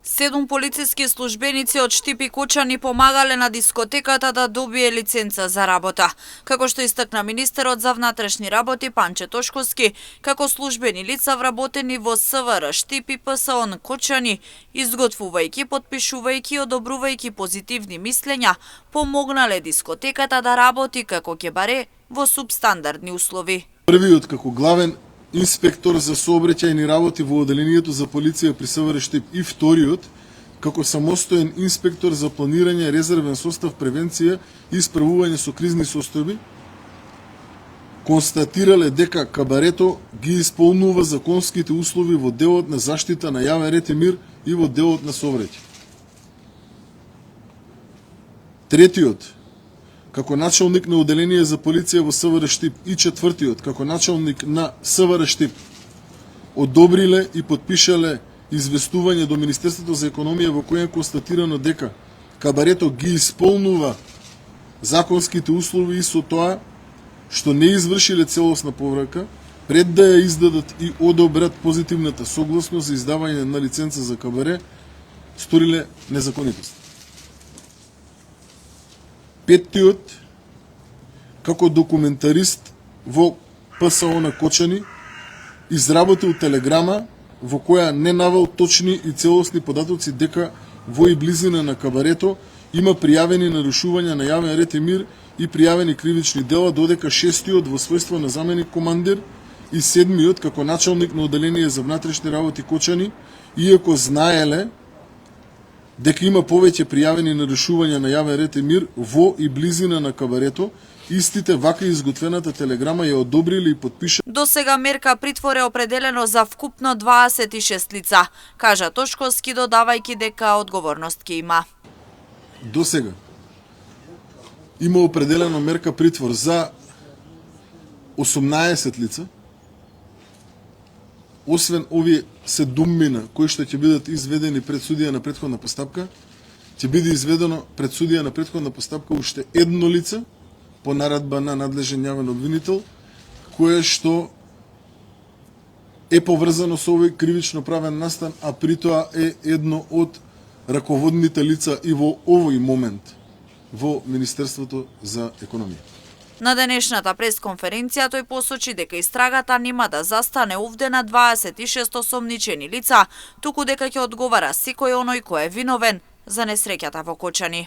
7 полициски службеници од Штип и Кочани помагале на дискотеката да добие лиценца за работа. Како што истакна министерот за внатрешни работи Панче Тошковски, како службени лица вработени во СВР Штип и ПСОН Кочани, изготвувајќи, потпишувајќи и одобрувајќи позитивни мислења, помогнале дискотеката да работи како ќе баре во субстандардни услови. Првиот како главен инспектор за сообраќајни работи во одделението за полиција при СВР Штип и вториот како самостоен инспектор за планирање, резервен состав, превенција и справување со кризни состојби, констатирале дека кабарето ги исполнува законските услови во делот на заштита на јавен ред и мир и во делот на сообраќај. Третиот како началник на одделение за полиција во СВР Штип и четвртиот како началник на СВР Штип одобриле и подпишале известување до Министерството за економија во кое е констатирано дека кабарето ги исполнува законските услови и со тоа што не извршиле целосна поврака пред да ја издадат и одобрат позитивната согласност за издавање на лиценца за кабаре, сториле незаконитост. Петтиот, како документарист во ПСО на Кочани, изработил телеграма во која не навел точни и целосни податоци дека во и близина на кабарето има пријавени нарушувања на јавен ред и мир и пријавени кривични дела, додека шестиот во својство на заменик командир и седмиот како началник на одделение за внатрешни работи Кочани, иако знаеле дека има повеќе пријавени нарушувања на јавен ред и мир во и близина на кабарето, истите вака изготвената телеграма ја одобриле и подпиша. До сега мерка притвор е определено за вкупно 26 лица, кажа Тошковски, додавајќи дека одговорност ќе има. До сега има определено мерка притвор за 18 лица, освен овие 7 кои што ќе бидат изведени пред судија на претходна постапка, ќе биде изведено пред судија на претходна постапка уште едно лице по наредба на надлежен јавен обвинител, кое што е поврзано со овој кривично правен настан, а при тоа е едно од раководните лица и во овој момент во Министерството за економија. На денешната пресконференција тој посочи дека истрагата нема да застане овде на 26 осомничени лица, туку дека ќе одговара секој оној кој е виновен за несреќата во Кочани.